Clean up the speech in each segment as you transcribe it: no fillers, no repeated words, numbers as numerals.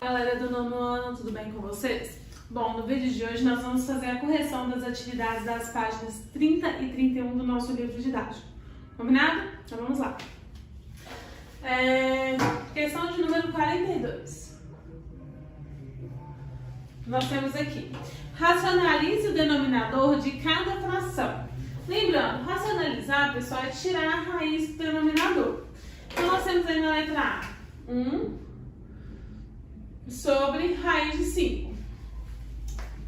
Galera do nono ano, tudo bem com vocês? Bom, no vídeo de hoje nós vamos fazer a correção das atividades das páginas 30 e 31 do nosso livro didático. Combinado? Então vamos lá. Questão de número 42. Nós temos aqui: racionalize o denominador de cada fração. Lembrando, racionalizar, pessoal, é tirar a raiz do denominador. Então nós temos aí na letra A 1 sobre raiz de 5.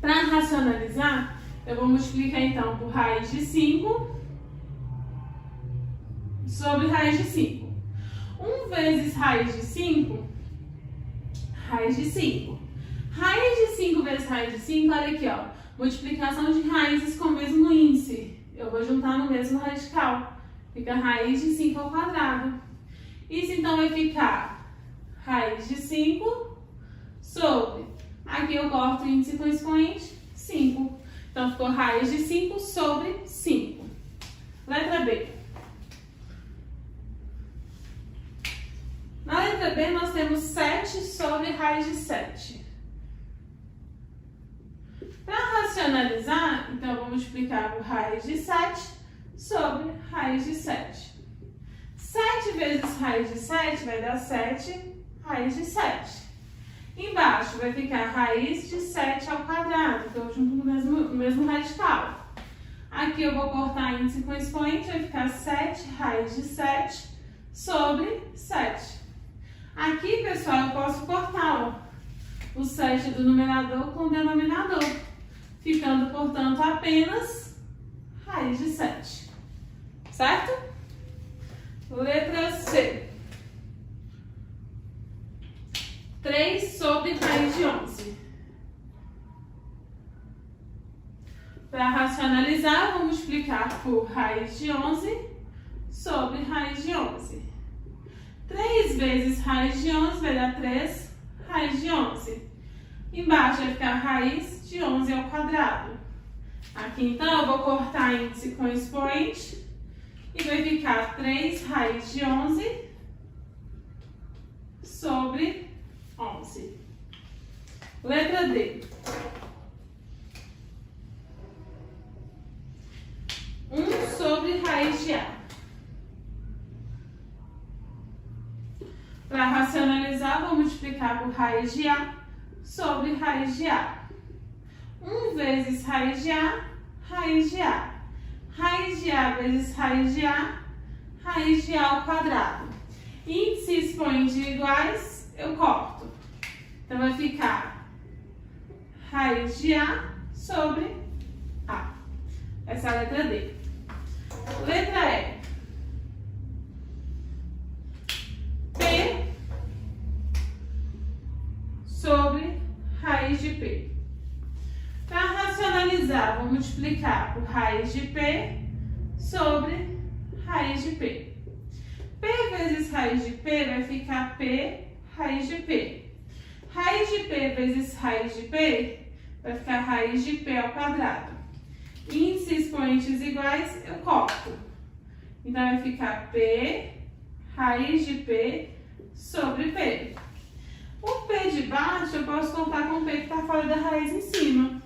Para racionalizar, eu vou multiplicar então por raiz de 5 sobre raiz de 5. 1 vezes raiz de 5, raiz de 5. Raiz de 5 vezes raiz de 5, olha aqui, ó. Multiplicação de raízes com o mesmo índice. Eu vou juntar no mesmo radical. Fica raiz de 5 ao quadrado. Isso então vai ficar raiz de 5 sobre, aqui eu corto o índice com expoente, 5. Então ficou raiz de 5 sobre 5. Letra B. Na letra B nós temos 7 sobre raiz de 7. Para racionalizar, então eu vou multiplicar por raiz de 7 sobre raiz de 7. 7 vezes raiz de 7 vai dar 7 raiz de 7. Embaixo vai ficar raiz de 7 ao quadrado, então eu junto no mesmo radical. Aqui eu vou cortar índice com expoente, vai ficar 7 raiz de 7 sobre 7. Aqui, pessoal, eu posso cortar o 7 do numerador com o denominador, ficando, portanto, apenas raiz de 7. Certo? Letra C. 3 sobre raiz de 11. Para racionalizar, eu vou multiplicar por raiz de 11 sobre raiz de 11. 3 vezes raiz de 11 vai dar 3 raiz de 11. Embaixo vai ficar raiz de 11 ao quadrado. Aqui, então, eu vou cortar índice com expoente e vai ficar 3 raiz de 11 sobre 11. Letra D. 1 sobre raiz de A. Para racionalizar, vou multiplicar por raiz de A sobre raiz de A. 1 vezes raiz de A, raiz de A. Raiz de A vezes raiz de A, raiz de A ao quadrado. Índice e expoente iguais, eu corto. Então vai ficar raiz de A sobre A. Essa é a letra D. Letra E. P sobre raiz de P. Para racionalizar, vou multiplicar por raiz de P sobre raiz de P. P vezes raiz de P vai ficar P raiz de P. Raiz de P vezes raiz de P vai ficar raiz de P ao quadrado. Índice e expoentes iguais, eu corto. Então vai ficar P raiz de P sobre P. O P de baixo eu posso contar com o P que está fora da raiz em cima.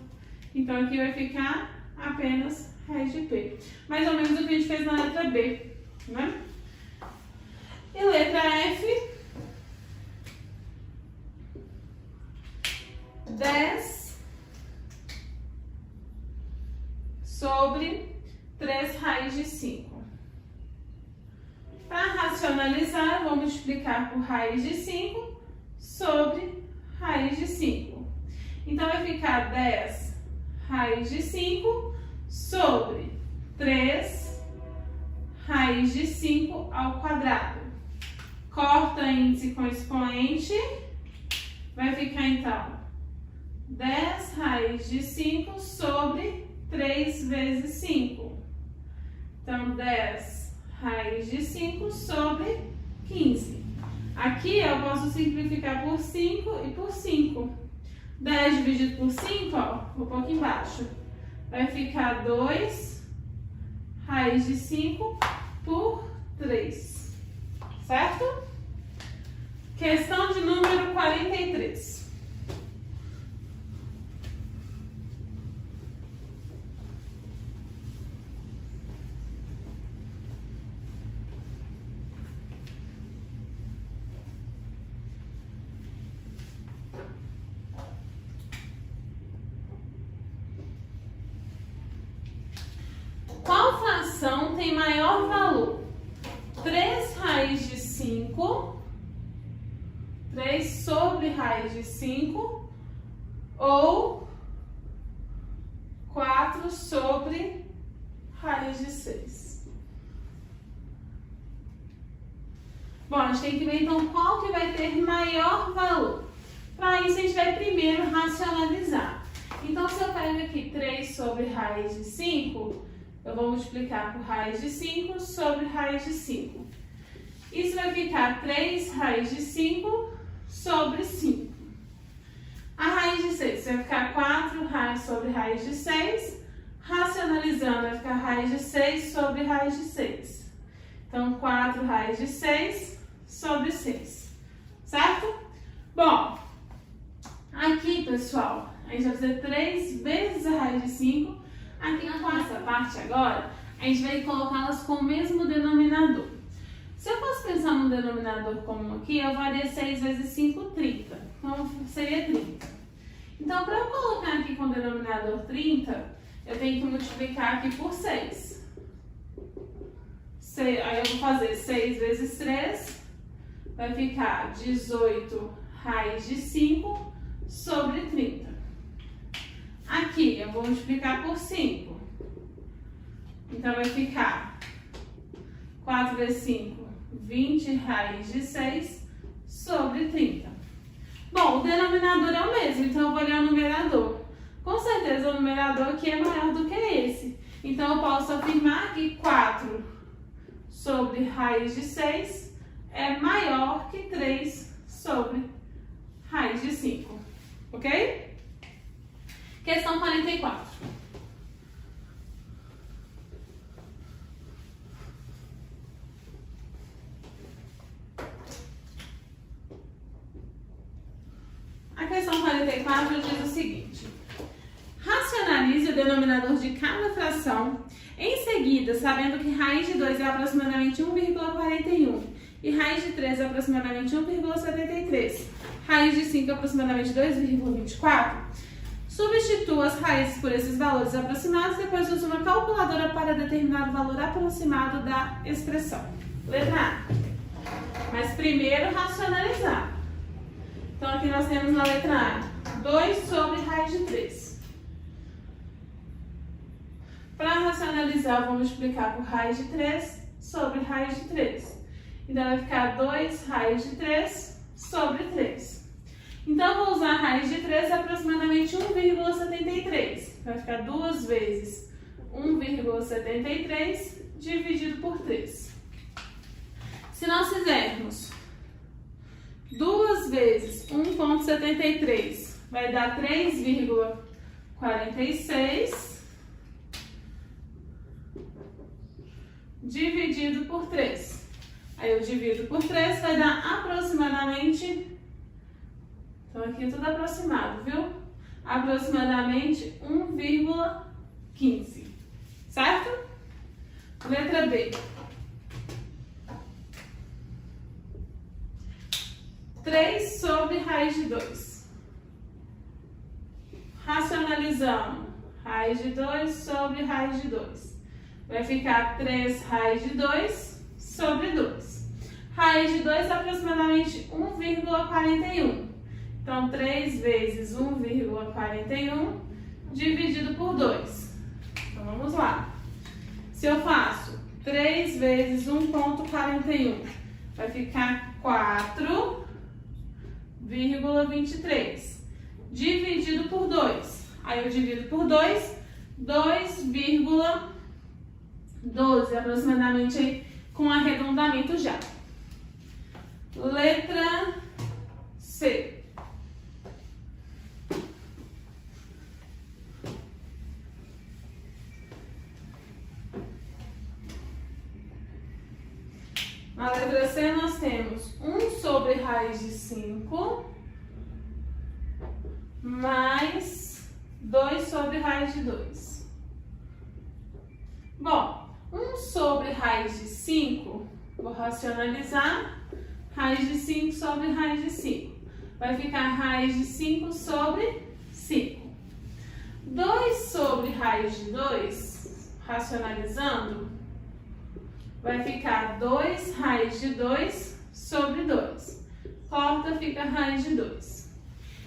Então aqui vai ficar apenas raiz de P. Mais ou menos o que a gente fez na letra B, né? E letra F. 10 sobre 3 raiz de 5. Para racionalizar, eu vou multiplicar por raiz de 5 sobre raiz de 5. Então vai ficar 10 raiz de 5 sobre 3 raiz de 5 ao quadrado. Corta índice com expoente, vai ficar então 10 raiz de 5 sobre 3 vezes 5. Então, 10 raiz de 5 sobre 15. Aqui eu posso simplificar por 5 e por 5. 10 dividido por 5, ó, vou pôr aqui embaixo. Vai ficar 2 raiz de 5 por 3. Certo? Questão de número 43. tem maior valor? 3 raiz de 5, 3 sobre raiz de 5, ou 4 sobre raiz de 6. Bom, a gente tem que ver então qual que vai ter maior valor. Para isso a gente vai primeiro racionalizar. Então se eu pego aqui 3 sobre raiz de 5, eu vou multiplicar por raiz de 5 sobre raiz de 5. Isso vai ficar 3 raiz de 5 sobre 5. A raiz de 6 vai ficar 4 raiz sobre raiz de 6. Racionalizando, vai ficar raiz de 6 sobre raiz de 6. Então, 4 raiz de 6 sobre 6. Certo? Bom, aqui, pessoal, a gente vai fazer 3 vezes a raiz de 5. Aqui com essa parte agora, a gente vai colocá-las com o mesmo denominador. Se eu fosse pensar num denominador comum aqui, eu faria 6 vezes 5, 30. Então, seria 30. Então, para eu colocar aqui com o denominador 30, eu tenho que multiplicar aqui por 6. Aí eu vou fazer 6 vezes 3, vai ficar 18 raiz de 5 sobre 30. Aqui eu vou multiplicar por 5. Então vai ficar 4 vezes 5, 20 raiz de 6 sobre 30. Bom, o denominador é o mesmo, então eu vou olhar o numerador. Com certeza o numerador aqui é maior do que esse. Então eu posso afirmar que 4 sobre raiz de 6 é maior que 3 sobre raiz de 5. Ok? Questão 44. A questão 44 diz o seguinte: racionalize o denominador de cada fração. Em seguida, sabendo que raiz de 2 é aproximadamente 1,41 e raiz de 3 é aproximadamente 1,73, raiz de 5 é aproximadamente 2,24, substitua as raízes por esses valores aproximados e depois use uma calculadora para determinar o valor aproximado da expressão. Letra A. Mas primeiro racionalizar. Então aqui nós temos na letra A 2 sobre raiz de 3. Para racionalizar, eu vou multiplicar por raiz de 3 sobre raiz de 3. Então vai ficar 2 raiz de 3 sobre 3. Então eu vou usar a raiz de 3 aproximadamente 1,73. Vai ficar 2 vezes 1,73 dividido por 3. Se nós fizermos 2 vezes 1,73, vai dar 3,46 dividido por 3. Aí eu divido por 3, vai dar aproximadamente... Então aqui é tudo aproximado, viu? Aproximadamente 1,15. Certo? Letra B. 3 sobre raiz de 2. Racionalizando. Raiz de 2 sobre raiz de 2. Vai ficar 3 raiz de 2 sobre 2. Raiz de 2 é aproximadamente 1,41. Então, 3 vezes 1,41 dividido por 2. Então, vamos lá. Se eu faço 3 vezes 1,41, vai ficar 4,23 dividido por 2. Aí eu divido por 2, 2,12 aproximadamente aí, com arredondamento já. Letra C. Na letra C nós temos 1 sobre raiz de 5 mais 2 sobre raiz de 2. Bom, 1 sobre raiz de 5, vou racionalizar, raiz de 5 sobre raiz de 5. Vai ficar raiz de 5 sobre 5. 2 sobre raiz de 2, racionalizando, vai ficar 2 raiz de 2 sobre 2. Corta, fica raiz de 2.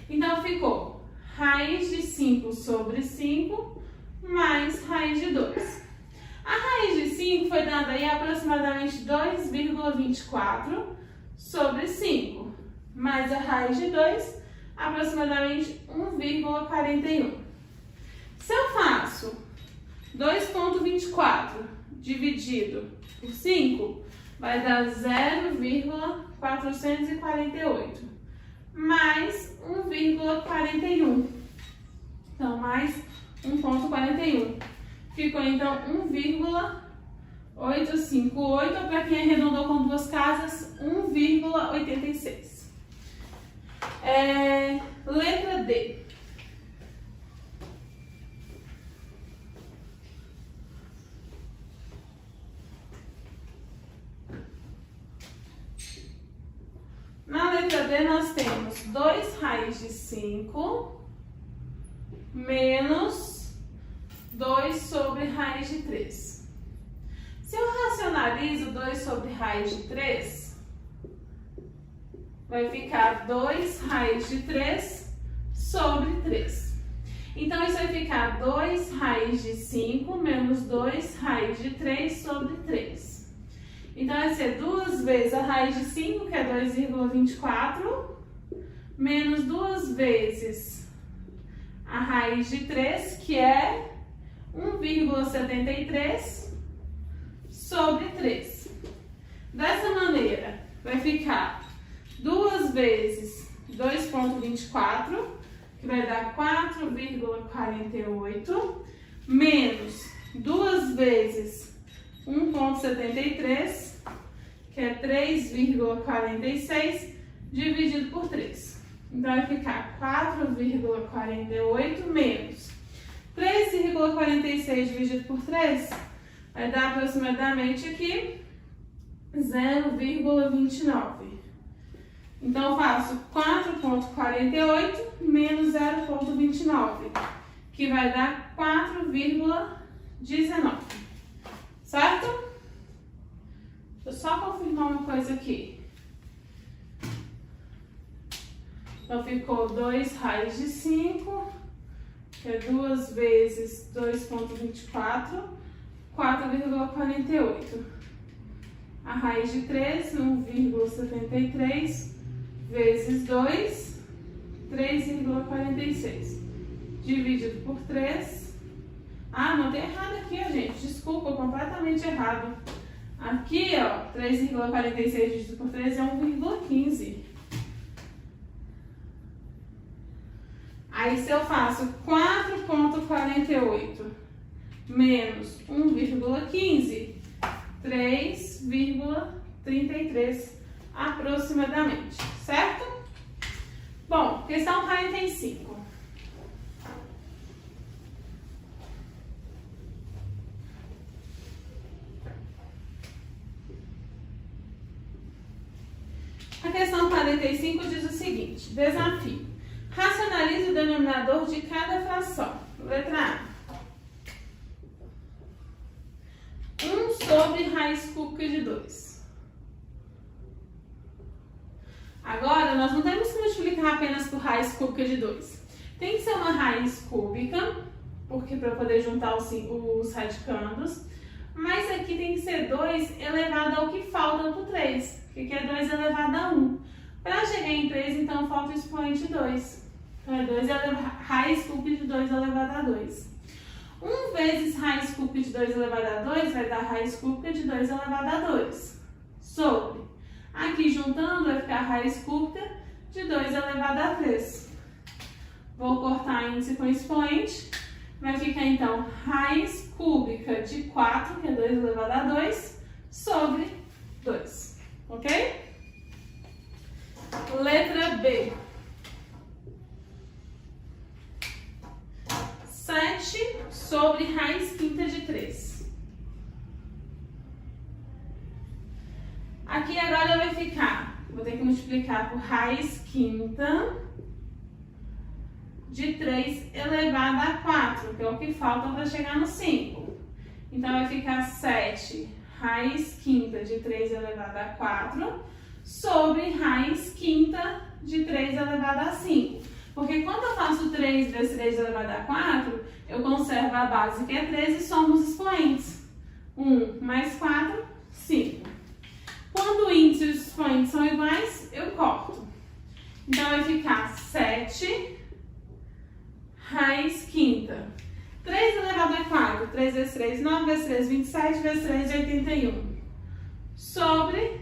Então, ficou raiz de 5 sobre 5 mais raiz de 2. A raiz de 5 foi dada aí aproximadamente 2,24 sobre 5, mais a raiz de 2, aproximadamente 1,41. Se eu faço 2,24 dividido por 5, vai dar 0,448, mais 1,41. Então, mais 1,41. Ficou, então, 1,858, para quem arredondou com duas casas, 1,86. Letra D. Na letra D, nós temos 2 raiz de 5 menos 2 sobre raiz de 3. Se eu racionalizo 2 sobre raiz de 3, vai ficar 2 raiz de 3 sobre 3. Então, isso vai ficar 2 raiz de 5 menos 2 raiz de 3 sobre 3. Então, vai ser 2 vezes a raiz de 5, que é 2,24, menos 2 vezes a raiz de 3, que é 1,73 sobre 3. Dessa maneira, vai ficar 2 vezes 2,24, que vai dar 4,48, menos 2 vezes 1,73, que é 3,46, dividido por 3. Então, vai ficar 4,48 menos 3,46 dividido por 3, vai dar aproximadamente aqui 0,29. Então, eu faço 4,48 menos 0,29, que vai dar 4,19. Certo? Deixa eu só confirmar uma coisa aqui. Então, ficou 2 raiz de 5, que é 2 vezes 2,24, 4,48. A raiz de 3, 1,73 vezes 2, 3,46. Dividido por 3. Ah, não tem errado aqui, gente. Desculpa, completamente errado. Aqui, ó, 3,46 dividido por 3 é 1,15. Aí, se eu faço 4,48 menos 1,15, 3,33 aproximadamente, certo? Bom, questão 45. A questão 45 diz o seguinte: desafio. Racionalize o denominador de cada fração. Letra A. 1 sobre raiz cúbica de 2. Agora, nós não temos que multiplicar apenas por raiz cúbica de 2. Tem que ser uma raiz cúbica, porque para poder juntar os radicandos. Mas aqui tem que ser 2 elevado ao que falta do 3, que é 2 elevado a 1. Para chegar em 3, então, falta o expoente 2. Então, é raiz cúbica de 2 elevado a 2. 1 vezes raiz cúbica de 2 elevado a 2 vai dar raiz cúbica de 2 elevado a 2. Sobre. Aqui, juntando, vai ficar raiz cúbica de 2 elevado a 3. Vou cortar índice com expoente. Vai ficar, então, raiz cúbica de 4, que é 2 elevado a 2, sobre 2. Ok? Letra B. 7 sobre raiz quinta de 3. Aqui agora vai ficar, vou ter que multiplicar por raiz quinta de 3 elevado a 4, que é o que falta para chegar no 5. Então, vai ficar 7 raiz quinta de 3 elevado a 4 sobre raiz quinta de 3 elevado a 5. Porque quando eu faço 3 vezes 3 elevado a 4, eu conservo a base que é 3 e somo os expoentes. 1 mais 4, 5. Quando o índice e os expoentes são iguais, eu corto. Então, vai ficar 7 raiz quinta. 3 elevado a 4, 3 vezes 3, 9 vezes 3, 27 vezes 3, 81. Sobre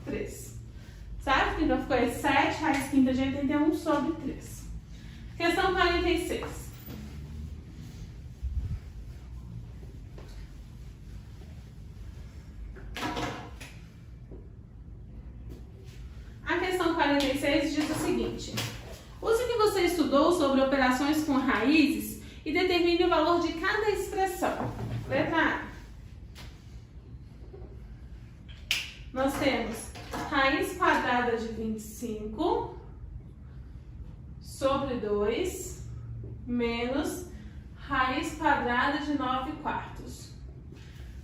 3. Certo? Então, ficou aí 7 raiz quinta de 81 sobre 3. Questão 46. A questão 46 diz o seguinte: use o que você estudou sobre operações com raízes e determine o valor de cada expressão. Letra A. Nós temos raiz quadrada de 25 sobre 2 menos raiz quadrada de 9 quartos.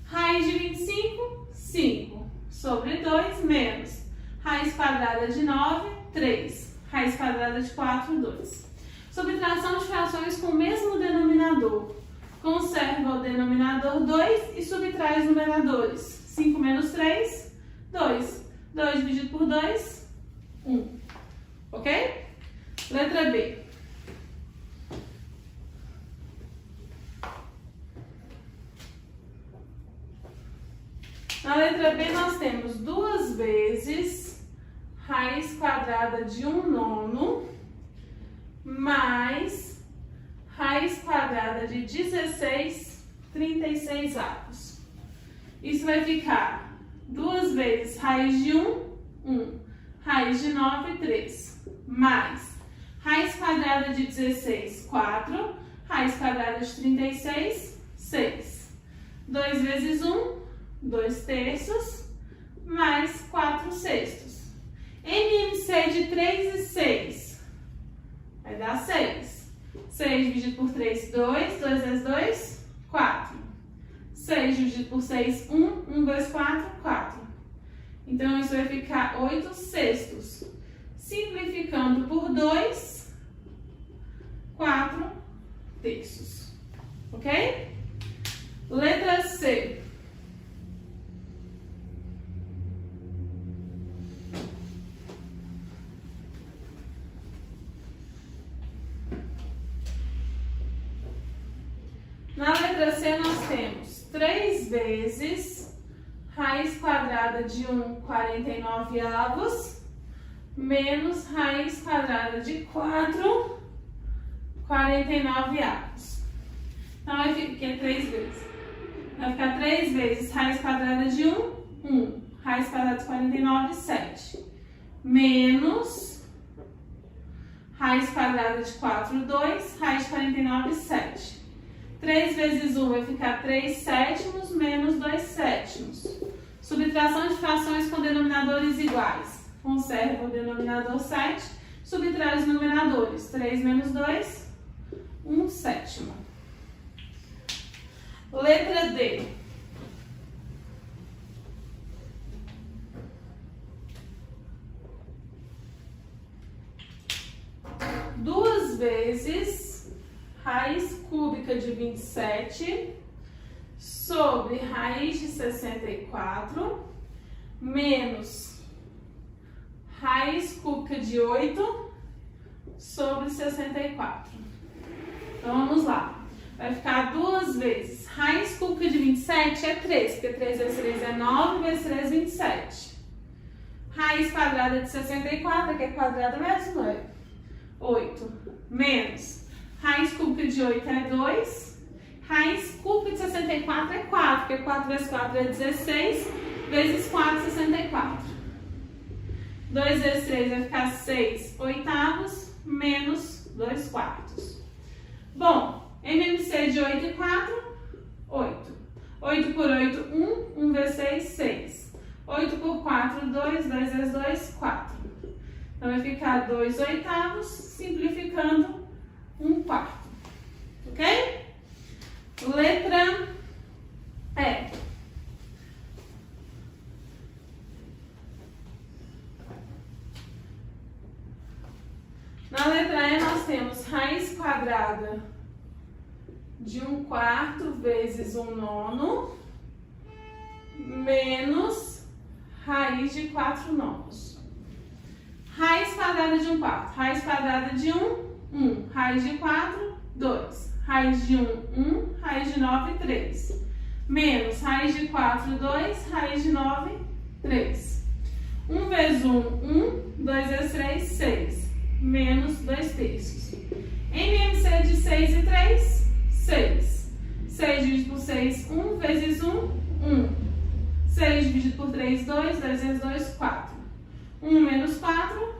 Raiz de 25, 5 sobre 2 menos raiz quadrada de 9, 3. Raiz quadrada de 4, 2. Subtração de frações com o mesmo denominador. Conserva o denominador 2 e subtrai os numeradores. 5 menos 3, 2. 2 dividido por 2, 1. Ok? Letra B. Na letra B nós temos 2 vezes raiz quadrada de 1/9 mais raiz quadrada de 16 36avos. Isso vai ficar 2 vezes raiz de 1, 1. Raiz de 9, 3. Mais raiz quadrada de 16, 4. Raiz quadrada de 36, 6. 2 vezes 1, 2 terços. Mais 4 sextos. MMC de 3 e 6 vai dar 6. 6 dividido por 3, 2. 2 vezes 2, 4. 6 dividido por 6, 1. 1, 2, 4, 4. Então, isso vai ficar 8 sextos. Simplificando por 2, 4 terços. Ok? Letra C. Na letra C, nós temos 3 vezes raiz quadrada de 1, 49avos, menos raiz quadrada de 4, 49avos. Então, vai ficar 3 vezes. Vai ficar 3 vezes raiz quadrada de 1, 1. Raiz quadrada de 49, 7. Menos raiz quadrada de 4, 2. Raiz de 49, 7. 3 vezes 1 vai ficar 3 sétimos menos 2 sétimos. Subtração de frações com denominadores iguais. Conserva o denominador 7. Subtrai os numeradores. 3 menos 2, 1 sétimo. Letra D. Duas vezes raiz cúbica de 27 sobre raiz de 64 menos raiz cúbica de 8 sobre 64. Então, vamos lá. Vai ficar 2 vezes. Raiz cúbica de 27 é 3, porque 3 vezes 3 é 9, vezes 3 é 27. Raiz quadrada de 64, que é quadrado mesmo, é 8. Menos raiz cúbica de 8 é 2. Raiz cúbica de 64 é 4, porque 4 vezes 4 é 16, vezes 4 é 64. 2 vezes 3 vai ficar 6 oitavos, menos 2 quartos. Bom, MMC de 8 e 4, 8. 8 por 8, 1. 1 vezes 6, 6. 8 por 4, 2. 2 vezes 2, 4. Então, vai ficar 2 oitavos, simplificando 1 quarto. Ok? Letra E. Na letra E nós temos raiz quadrada de 1/4 vezes 1/9 menos raiz de 4/9. Raiz quadrada de 1/4. Raiz quadrada de 1, 1. Raiz de 4, 2. Raiz de 1, 1. Raiz de 9, 3. Menos raiz de 4, 2. Raiz de 9, 3. 1 vezes 1, 1. 2 vezes 3, 6. Menos 2/3. MMC de 6 e 3, 6. 6 dividido por 6, 1 vezes 1, 1. 6 dividido por 3, 2. 2 vezes 2, 4. 1 menos 4,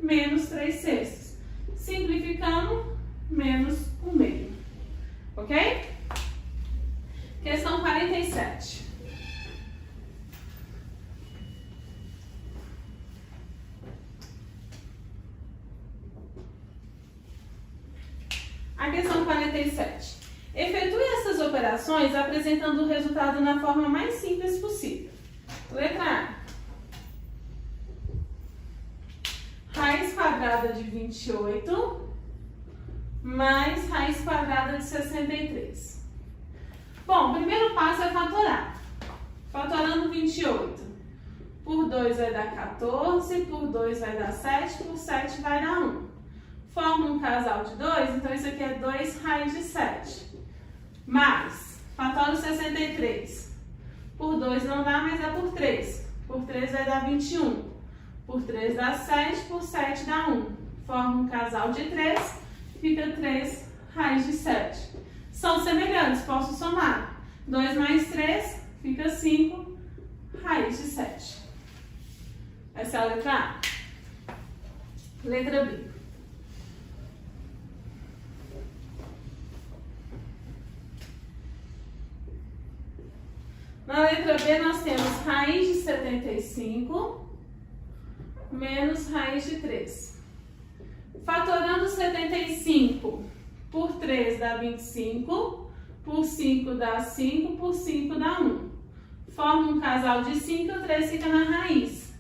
menos 3/6. Simplificando, menos 1/2. Ok? Questão 47. A questão 47. Efetue essas operações apresentando o resultado na forma mais simples possível. Letra A. Raiz quadrada de 28 mais raiz quadrada de 63. Bom, o primeiro passo é fatorar. Fatorando 28 por 2 vai dar 14, por 2 vai dar 7, por 7 vai dar 1. Forma um casal de 2, então isso aqui é 2 raiz de 7. Mais, fatoro 63. Por 2 não dá, mas é por 3. Por 3 vai dar 21. Por 3 dá 7, por 7 dá 1. Forma um casal de 3, fica 3 raiz de 7. São semelhantes, posso somar. 2 mais 3, fica 5 raiz de 7. Essa é a letra A. Letra B. Na letra B nós temos raiz de 75 menos raiz de 3. Fatorando 75 por 3 dá 25, por 5 dá 5, por 5 dá 1. Forma um casal de 5 e o 3 fica na raiz.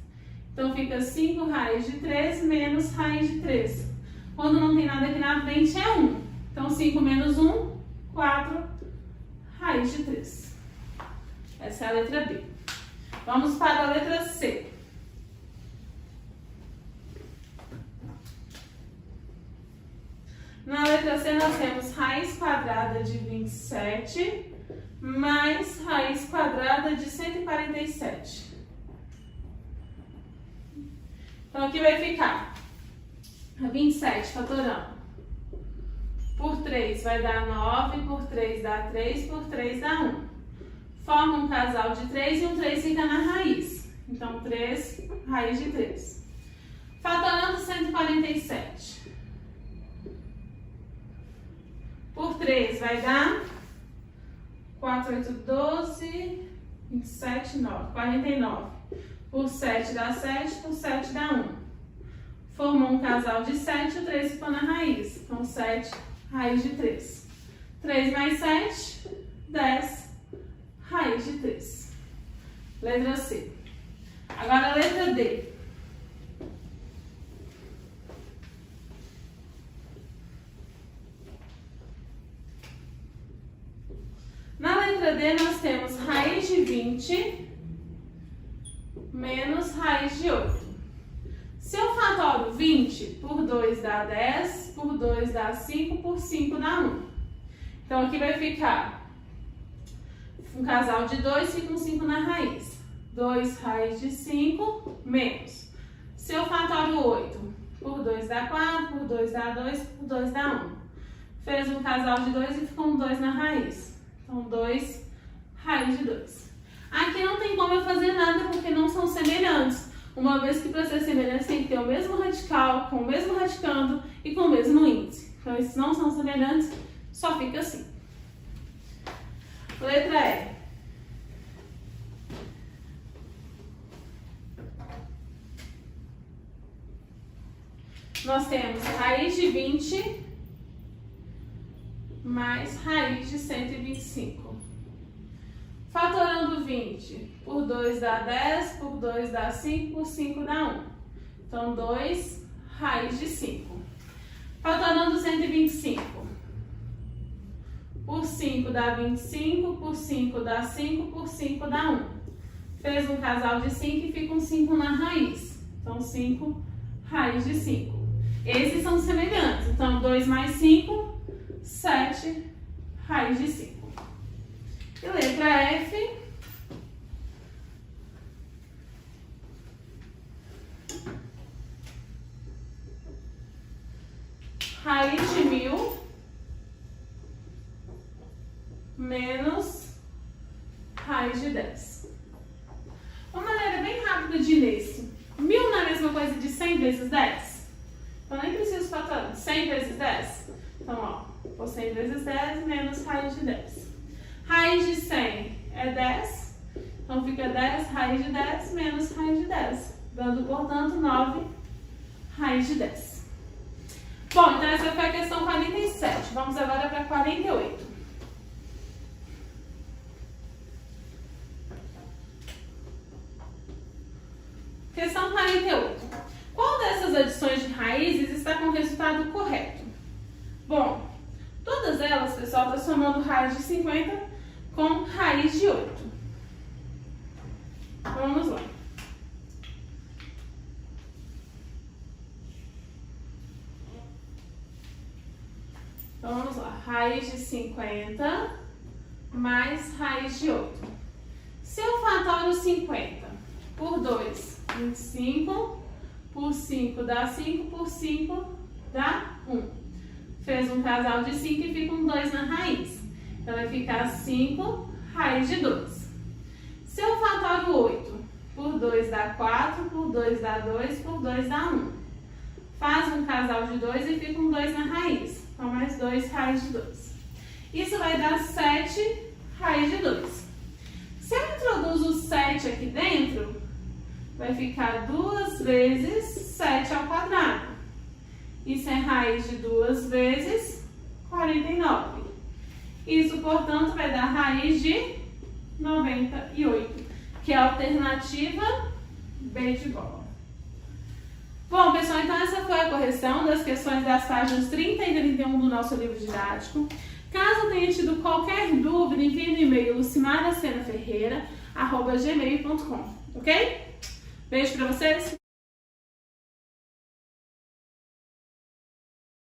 Então fica 5 raiz de 3 menos raiz de 3. Quando não tem nada aqui na frente é 1. Então 5 menos 1, 4 raiz de 3. Essa é a letra B. Vamos para a letra C. Na letra C nós temos raiz quadrada de 27 mais raiz quadrada de 147. Então aqui vai ficar 27 fatorando. Por 3 vai dar 9, por 3 dá 3, por 3 dá 1. Forma um casal de 3 e um 3 fica na raiz. Então 3 raiz de 3. Fatorando 147. Por 3 vai dar 4, 8, 12, 27, 9, 49. Por 7 dá 7, por 7 dá 1. Formou um casal de 7 e o 3 ficou na raiz. Então 7 raiz de 3. 3 mais 7, 10 raiz de 3. Letra C. Agora a letra D. Na letra D nós temos raiz de 20 menos raiz de 8. Se eu fatoro 20 por 2 dá 10, por 2 dá 5, por 5 dá 1. Então aqui vai ficar um casal de 2, fica um 5 na raiz. 2 raiz de 5 menos. Se eu fatoro 8 por 2 dá 4, por 2 dá 2, por 2 dá 1. Fez um casal de 2 e ficou um 2 na raiz. Então 2 raiz de 2. Aqui não tem como eu fazer nada porque não são semelhantes. Uma vez que para ser semelhante tem que ter o mesmo radical, com o mesmo radicando e com o mesmo índice. Então esses não são semelhantes, só fica assim. Letra E. Nós temos raiz de 20 mais raiz de 125. Fatorando 20 por 2 dá 10, por 2 dá 5, por 5 dá 1. Então 2 raiz de 5. Fatorando 125. Por 5 dá 25, por 5 dá 5, por 5 dá 1. Fez um casal de 5 e fica um 5 na raiz. Então, 5 raiz de 5. Esses são semelhantes. Então, 2 mais 5, 7 raiz de 5. E letra F. Raiz de 1000 menos raiz de 10. Uma maneira bem rápida de ler isso. 1000 não é a mesma coisa de 100 vezes 10? Então nem preciso fatorar. 100 vezes 10? Então, ó, por 100 vezes 10 menos raiz de 10. Raiz de 100 é 10. Então fica 10 raiz de 10 menos raiz de 10. Dando, portanto, 9 raiz de 10. Bom, então essa foi a questão 47. Vamos agora para 48. Questão 48. Qual dessas adições de raízes está com o resultado correto? Bom, todas elas, pessoal, está somando raiz de 50 com raiz de 8. Vamos lá. Então, vamos lá. Raiz de 50 mais raiz de 8. Se eu fatoro 50 por 2, 25, por 5 dá 5, por 5 dá 1. Fez um casal de 5 e fica um 2 na raiz. Então, vai ficar 5 raiz de 2. Se eu fatoro 8, por 2 dá 4, por 2 dá 2, por 2 dá 1. Faz um casal de 2 e fica um 2 na raiz. Então, mais 2 raiz de 2. Isso vai dar 7 raiz de 2. Se eu introduzo o 7 aqui dentro, vai ficar 2 vezes 7 ao quadrado. Isso é raiz de 2 vezes 49. Isso, portanto, vai dar raiz de 98, que é a alternativa B de bola. Bom, pessoal, então essa foi a correção das questões das páginas 30 e 31 do nosso livro didático. Caso tenha tido qualquer dúvida, envie no e-mail lucimaracenaferreira@gmail.com, ok? Beijo pra vocês!